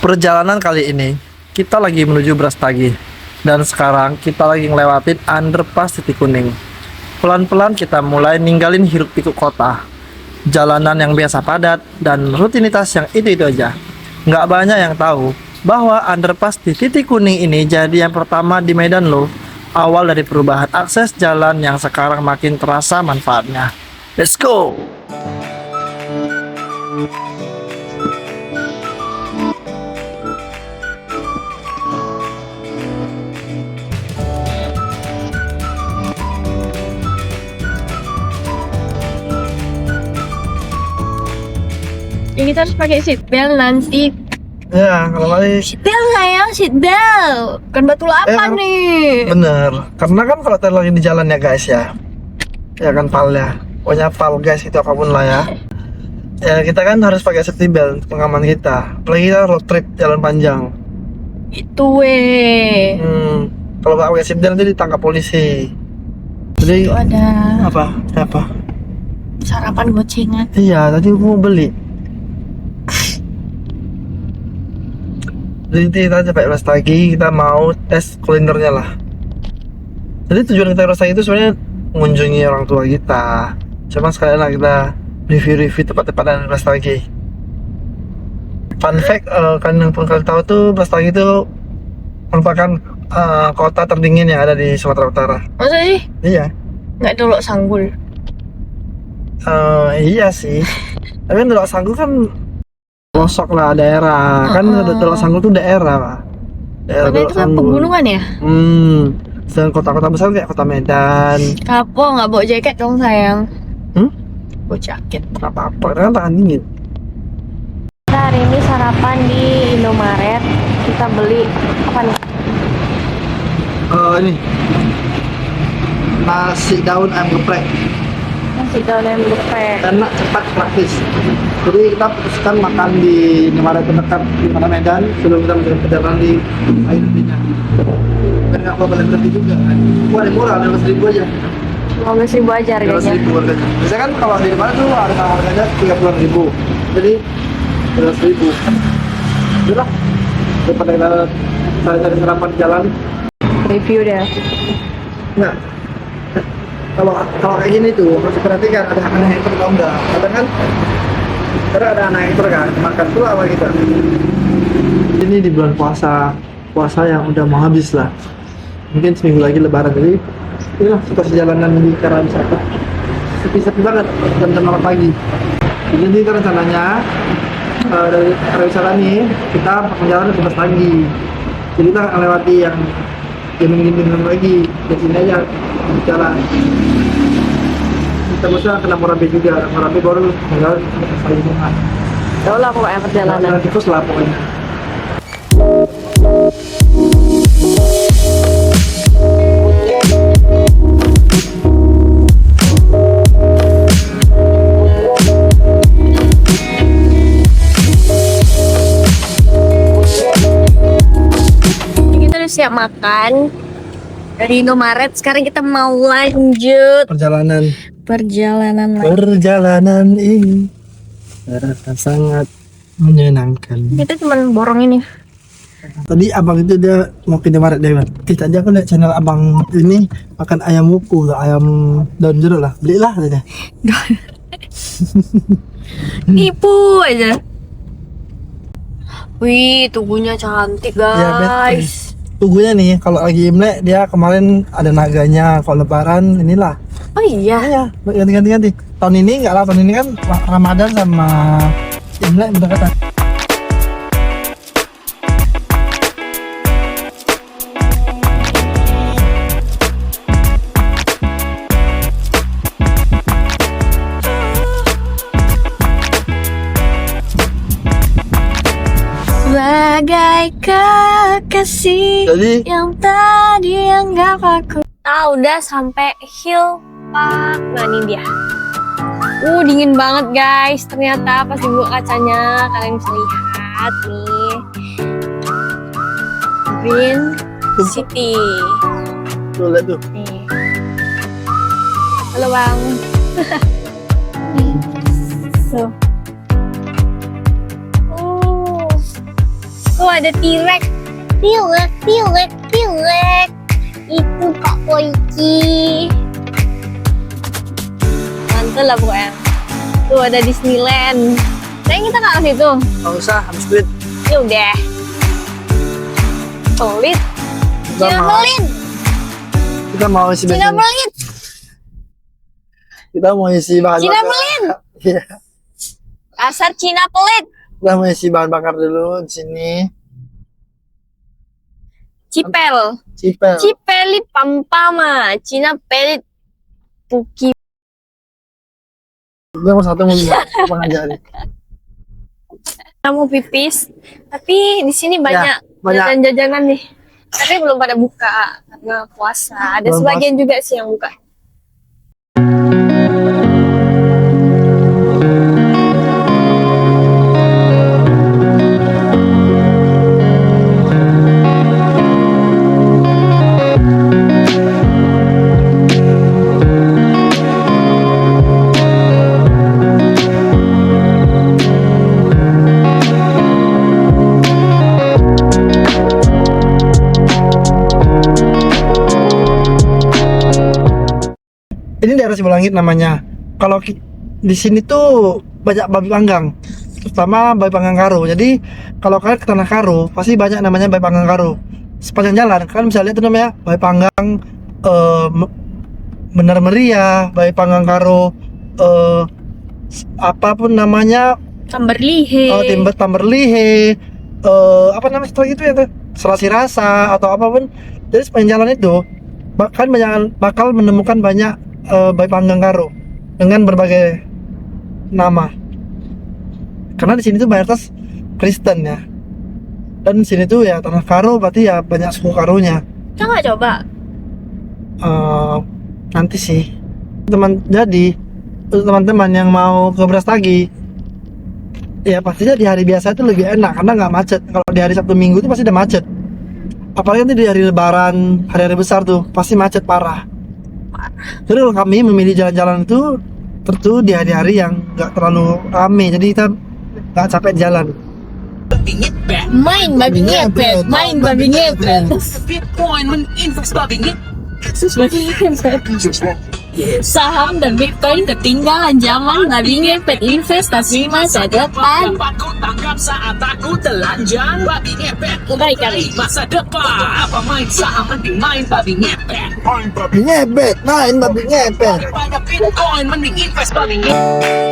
Perjalanan kali ini kita lagi menuju Brastagi, dan sekarang kita lagi ngelewatin underpass Titik Kuning. Pelan-pelan kita mulai ninggalin hiruk pikuk kota. Jalanan yang biasa padat dan rutinitas yang itu-itu aja. Nggak banyak yang tahu bahwa underpass di Titik Kuning ini jadi yang pertama di Medan loh. Awal dari perubahan akses jalan yang sekarang makin terasa manfaatnya. Let's go! Ya, kita harus pakai seatbelt nanti. Ya, kalau kali Seatbelt sayang, seatbelt. Kan batu apa nih? bener, karena kan kalau kita lagi di jalan ya guys ya kan pal ya, pokoknya pal guys itu apapun lah ya. Ya kita kan harus pakai safety belt pengaman kita, apalagi kita road trip jalan panjang. Itu weh. Kalau nggak pakai seat belt nanti ditangkap polisi. Jadi Itu ada apa? sarapan gocengan. Iya, tadi aku mau beli. Jadi kita coba Brastagi, kita mau tes kulinernya lah. Jadi tujuan kita Brastagi itu sebenarnya mengunjungi orang tua kita. Cuma sekalian lah kita review tempat-tempat di Brastagi. Fun fact, kalian pun kalian tahu tuh Brastagi itu merupakan kota terdingin yang ada di Sumatera Utara. Masa sih? Iya. Nggak Dolok Sanggul. Iya sih. Tapi Dolok Sanggul kan pelosok lah daerah. Kan Dolok Sanggul tuh daerah lah. Karena itu kan pegunungan ya? Dan kota-kota besar kayak kota Medan. Kapok nggak bawa jaket dong sayang. Bawa jaket. Gak apa-apa, kan tahan dingin. Kita hari ini sarapan di Indomaret. Kita beli apa nih? Ini nasi daun ayam geprek. Nasi daun ayam geprek. Enak, cepat, praktis. Jadi kita putuskan makan di Indomaret terdekat di kota Medan sebelum kita mencari perjalanan di lain nantinya. Dan nggak boleh berhenti juga kan. Wah, ini murah, 15.000 aja. 15.000 aja harganya. 15.000 harganya. Biasanya kan kalau di Indomaret tuh harganya 30.000. Jadi 15.000. Udah, daripada kita cari sarapan di jalan. Review deh. Nah, kalau kayak gini tuh harus diperhatikan, ada anak hater atau enggak. Kadang kan ada anak hater kan, makan tuh apa kita. Ini di bulan puasa yang udah mau habis lah. Mungkin seminggu lagi lebaran, jadi inilah situasi jalanan di Kara Wisata. Sepi-sepi banget jam 8 pagi. Jadi kita rencananya dari Kara Wisata nih kita perjalanan ke Brastagi. Jadi kita akan lewati yang gini-gini lagi di sini aja di jalan. Kita bisa ke Merapi juga, Merapi baru tinggal Sayungan. Tahu lah pokoknya perjalanan. Terus lah pokoknya. Kita udah siap makan dari Indomaret. Sekarang kita mau lanjut Perjalanan ini terasa sangat menyenangkan. kita cuma borong ini. Tadi abang itu dia mau ke Indomaret dia bilang, tadi aku lihat channel abang ini makan ayam wuku, ayam daun jeruk lah, belilah katanya. Nipu aja. Wih, tubuhnya cantik guys. Tugunya nih kalau lagi Imlek dia kemarin ada naganya, kalau lebaran inilah. Oh iya. Iya, ganti. Tahun ini enggak lah, tahun ini kan Ramadan sama Imlek berdekatan. Bagai kekasih Jadi yang tadi anggap aku. Udah sampai Hill Park. Nah ini dia. Dingin banget guys. Ternyata pas dibuka kacanya kalian bisa lihat nih. Green City. tuh lihat tuh. Nih. Halo bang. So. ada T-Rex. T-Rex. Itu Kak Poiki. Mantul lah pokoknya. Tuh ada Disneyland. Sayang kita nggak ke situ. Nggak usah, habis duit. Ya udah. Pelit. Kita Cina mau, pelit. kita mau isi Cina bensin. pelit. Kita mau isi bahan Cina bakar. pelit. Iya. Asal Cina pelit. Kita mau isi bahan bakar dulu di sini. Cipel. Cipeli Pampama. Cina pelit. Puki. Kita mau satu mobil apa aja nih. Kita mau pipis. Tapi di sini banyak banyak. jajan-jajanan nih. Tapi belum pada buka karena puasa. Ada Belum sebagian juga sih yang buka. Ini daerah Sibolangit namanya. Kalau di sini tuh banyak babi panggang, terutama babi panggang Karo. Jadi kalau kalian ke Tanah Karo, pasti banyak namanya babi panggang Karo. Sepanjang jalan kalian bisa lihat tuh namanya babi panggang Benar Meriah, babi panggang Karo, apapun namanya, Tamberlihe. Tamberlihe, apa namanya setelah itu ya tuh, Selasi Rasa atau apapun. Jadi sepanjang jalan itu kalian bakal menemukan banyak babi panggang Karo dengan berbagai nama. Karena di sini tuh mayoritas Kristen ya. Dan di sini tuh ya Tanah Karo berarti ya banyak suku Karonya. Kita nggak coba. Nanti sih. Jadi untuk teman-teman yang mau ke Brastagi, ya pastinya di hari biasa itu lebih enak karena nggak macet. Kalau di hari Sabtu Minggu itu pasti udah macet. Apalagi nanti di hari Lebaran, hari-hari besar tuh pasti macet parah. Jadi kalau kami memilih jalan-jalan itu tentu di hari-hari yang nggak terlalu rame, jadi kita nggak capek di jalan. Main babi ngepet. Bitcoin meninvest babi ngepet. Saham dan Bitcoin ketinggalan zaman, babi ngepet investasi masa depan. Dapat ku tangkap saat aku telanjang. Babi ngepet Baik kali. masa depan. Apa main saham mending main babi ngepet. Babi ngepet, main babi ngepet. Banyak Bitcoin mending invest babi ngepet.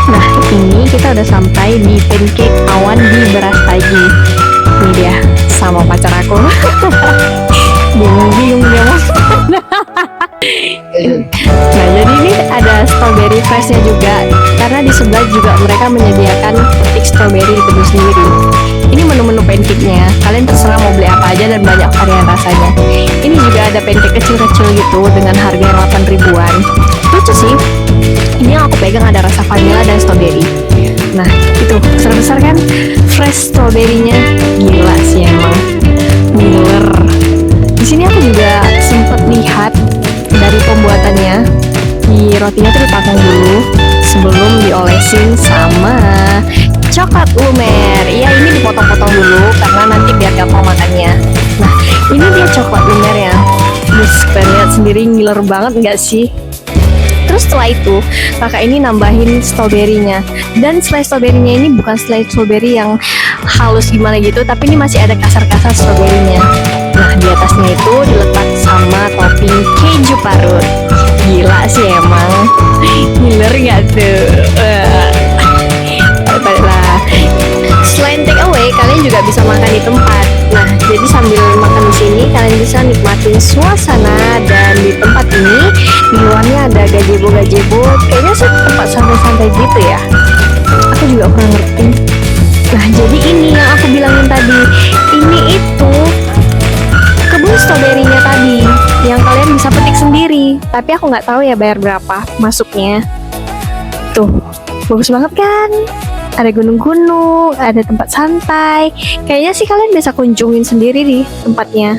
Nah, ini kita udah sampai di pancake awan di Brastagi. Ini dia sama pacar aku. Bingung dia mas. Nah, jadi ini ada strawberry freshnya juga. Karena di sebelah juga mereka menyediakan petik strawberry ditebu sendiri. Ini menu-menu pancake-nya. Kalian terserah mau beli apa aja dan banyak varian rasanya. Ini juga ada pancake kecil-kecil gitu dengan harga yang 8 ribuan. Lucu sih. Ini yang aku pegang ada rasa vanilla dan strawberry. Nah, itu besar-besar kan? Fresh strawberry-nya gila sih emang. Ngiler. Di sini aku juga sempet lihat dari pembuatannya. Di rotinya tuh dipanggang dulu sebelum diolesin sama coklat lumer. Iya, ini dipotong-potong dulu karena nanti biar gampang makannya. Nah, ini dia coklat lumer ya. Terus kalian lihat sendiri ngiler banget nggak sih? Terus setelah itu kakak ini nambahin stroberinya. Dan selai stroberinya ini bukan selai stroberi yang halus gimana gitu, tapi ini masih ada kasar-kasar stroberinya. Nah, di atasnya itu diletak sama topping keju parut. Gila sih emang. Ngiler gak tuh? Baiklah. Selain take away, kalian juga bisa makan di tempat. Nah, jadi sambil makan di sini kalian bisa nikmatin suasana. Dan di tempat ini di luarnya ada gazebo. Kayaknya sih tempat santai-santai gitu ya. Aku juga kurang ngerti. Nah, jadi ini yang aku bilangin tadi. Ini itu kebun stroberinya tadi yang kalian bisa petik sendiri. Tapi aku nggak tahu ya bayar berapa masuknya. Tuh, bagus banget kan? Ada gunung-gunung, ada tempat santai. Kayaknya sih kalian bisa kunjungin sendiri nih tempatnya.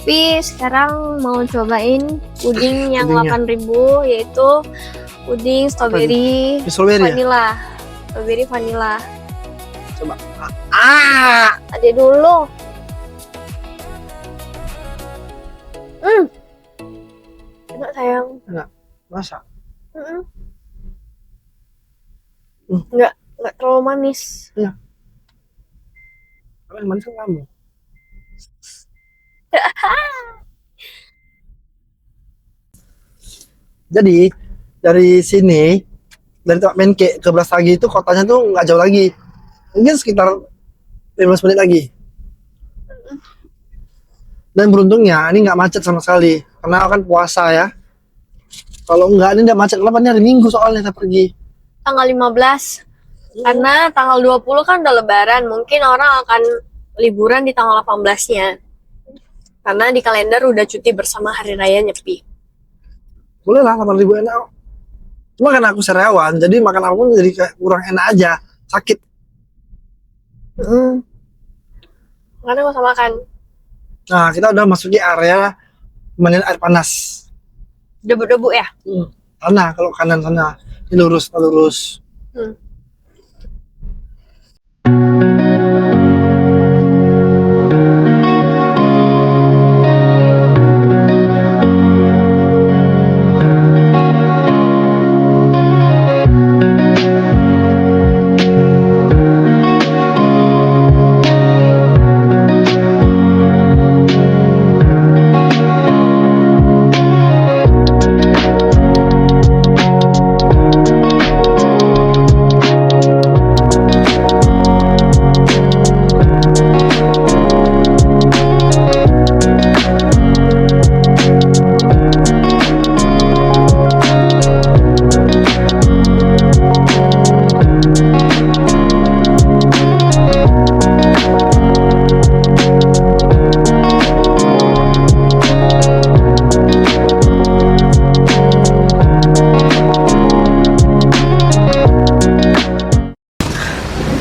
Tapi sekarang mau cobain puding yang Pudingnya. 8.000, yaitu puding strawberry Strawberry ya? vanilla. Strawberry vanilla. Coba. Ah! Ada dulu. Enak sayang. Masa? Mm-mm. Hmm. Nggak terlalu manis. Kalau yang manis kan kamu. Jadi dari sini, dari tempat pancake ke Brastagi itu kotanya tuh nggak jauh lagi, mungkin sekitar 15 menit lagi. Dan beruntungnya ini nggak macet sama sekali, karena kan puasa ya. Kalau nggak ini nggak macet, kenapa ini hari Minggu soalnya kita pergi. Tanggal 15. Karena tanggal 20 kan udah lebaran. Mungkin orang akan liburan di tanggal 18-nya. Karena di kalender udah cuti bersama hari raya Nyepi. Boleh lah 8.000 enak. Cuma karena aku sariawan, jadi makan apapun jadi kayak kurang enak aja, sakit. Karena gak usah makan. Nah kita udah masuki area pemandian air panas. Debu-debu ya? Sana kalau kanan sana, ini lurus lurus.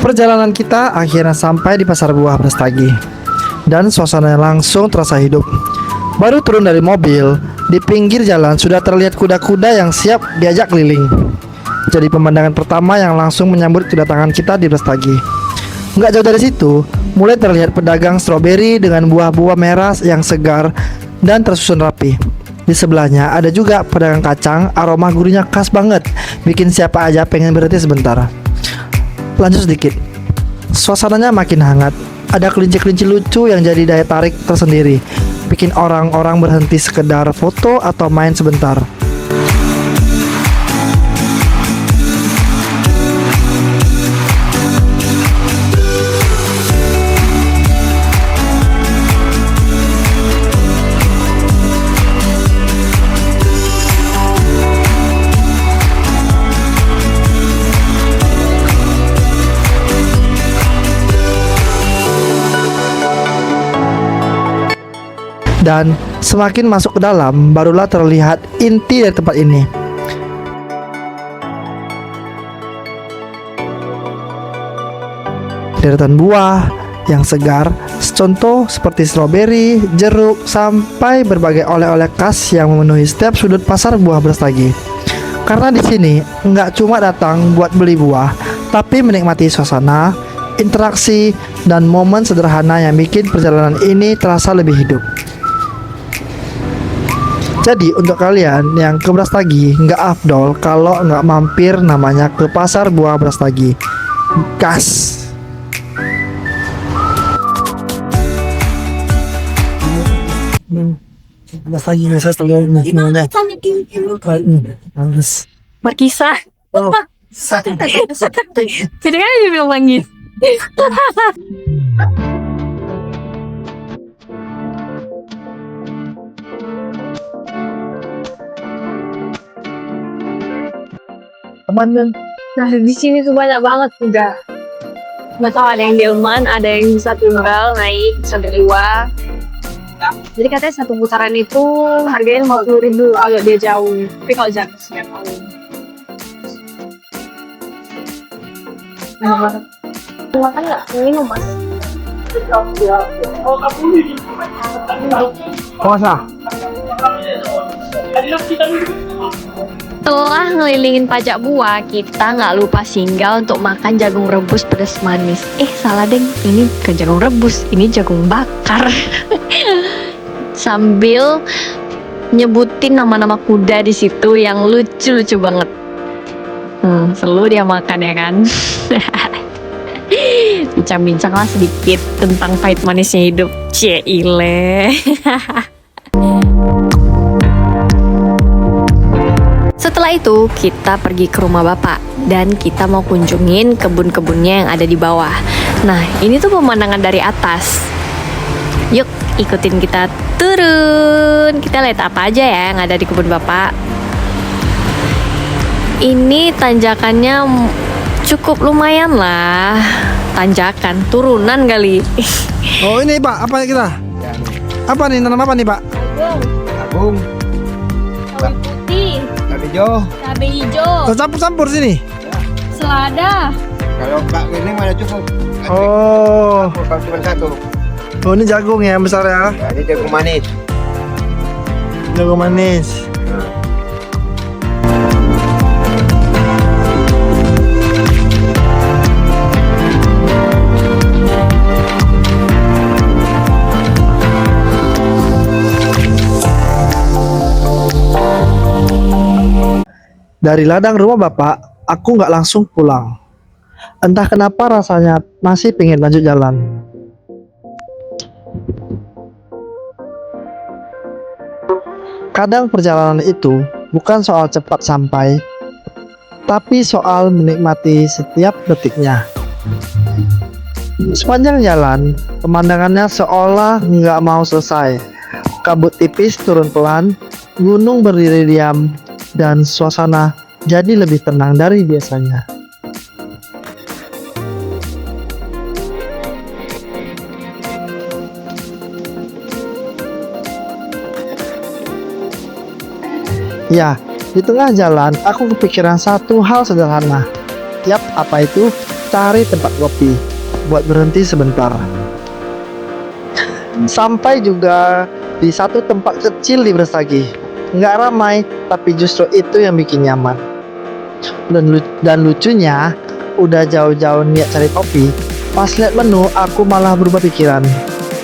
Perjalanan kita akhirnya sampai di Pasar Buah Brastagi. Dan suasananya langsung terasa hidup. Baru turun dari mobil, di pinggir jalan sudah terlihat kuda-kuda yang siap diajak keliling. Jadi pemandangan pertama yang langsung menyambut kedatangan kita di Brastagi. Nggak jauh dari situ, mulai terlihat pedagang stroberi dengan buah-buah merah yang segar dan tersusun rapi. Di sebelahnya ada juga pedagang kacang, aroma gurihnya khas banget, bikin siapa aja pengen berhenti sebentar. Lanjut sedikit, suasananya makin hangat. Ada kelinci-kelinci lucu yang jadi daya tarik tersendiri, bikin orang-orang berhenti sekedar foto atau main sebentar. Dan semakin masuk ke dalam, barulah terlihat inti dari tempat ini. Deretan buah yang segar, contoh seperti stroberi, jeruk, sampai berbagai oleh-oleh khas yang memenuhi setiap sudut pasar buah Brastagi. Karena di sini nggak cuma datang buat beli buah, tapi menikmati suasana, interaksi, dan momen sederhana yang bikin perjalanan ini terasa lebih hidup. Jadi untuk kalian yang ke Brastagi, nggak afdol kalau nggak mampir namanya ke Pasar Buah Brastagi. Gas. Brastagi biasa selalu namanya. Bagus. Markisa. Oh, Jadi kan dia bilang lagi. Aman. Nah, di sini tuh banyak banget kuda. Nggak tahu ada yang delman, ada yang bisa tunggal, naik, bisa berdua. Jadi katanya satu putaran itu harganya 50.000 kalau dia jauh. Tapi kalau jarak nggak tahu. Enak banget. Makan nggak? Minum mas. Puasa. Setelah ngelilingin pajak buah, kita nggak lupa singgah untuk makan jagung rebus pedas manis. Salah deng, ini bukan jagung rebus, ini jagung bakar. Sambil nyebutin nama-nama kuda di situ yang lucu-lucu banget. Selalu dia makan ya kan. Bincang-bincanglah sedikit tentang pahit manisnya hidup. Cile. Setelah itu kita pergi ke rumah bapak dan kita mau kunjungin kebun-kebunnya yang ada di bawah. Nah ini tuh pemandangan dari atas. Yuk ikutin kita turun. Kita lihat apa aja ya yang ada di kebun bapak. Ini tanjakannya cukup lumayan lah. Tanjakan, turunan kali. Oh ini Pak, apa kita? Apa nih, nanam apa nih Pak? Jagung, Jagung, sawi putih, cabai hijau. cabai hijau, Campur-campur sini. selada. Kalau Kak ini mana cukup? Oh, Kalau cuma satu. oh ini jagung ya besar ya. Ya, ini jagung manis. Jagung manis. Dari ladang rumah bapak, aku nggak langsung pulang. Entah kenapa rasanya masih pengen lanjut jalan. Kadang perjalanan itu bukan soal cepat sampai, tapi soal menikmati setiap detiknya. Sepanjang jalan, pemandangannya seolah nggak mau selesai. Kabut tipis turun pelan, gunung berdiri diam, dan suasana jadi lebih tenang dari biasanya. Ya, di tengah jalan aku kepikiran satu hal sederhana. Yap, apa itu? Cari tempat kopi buat berhenti sebentar. Sampai juga di satu tempat kecil di Brastagi. Nggak ramai, tapi justru itu yang bikin nyaman. Dan lucunya, udah jauh-jauh niat cari kopi, pas lihat menu aku malah berubah pikiran.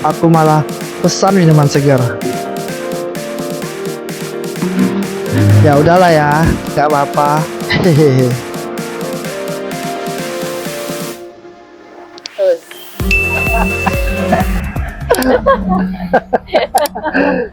Aku malah pesan minuman segar. Ya udahlah ya, nggak apa-apa. Hehehe.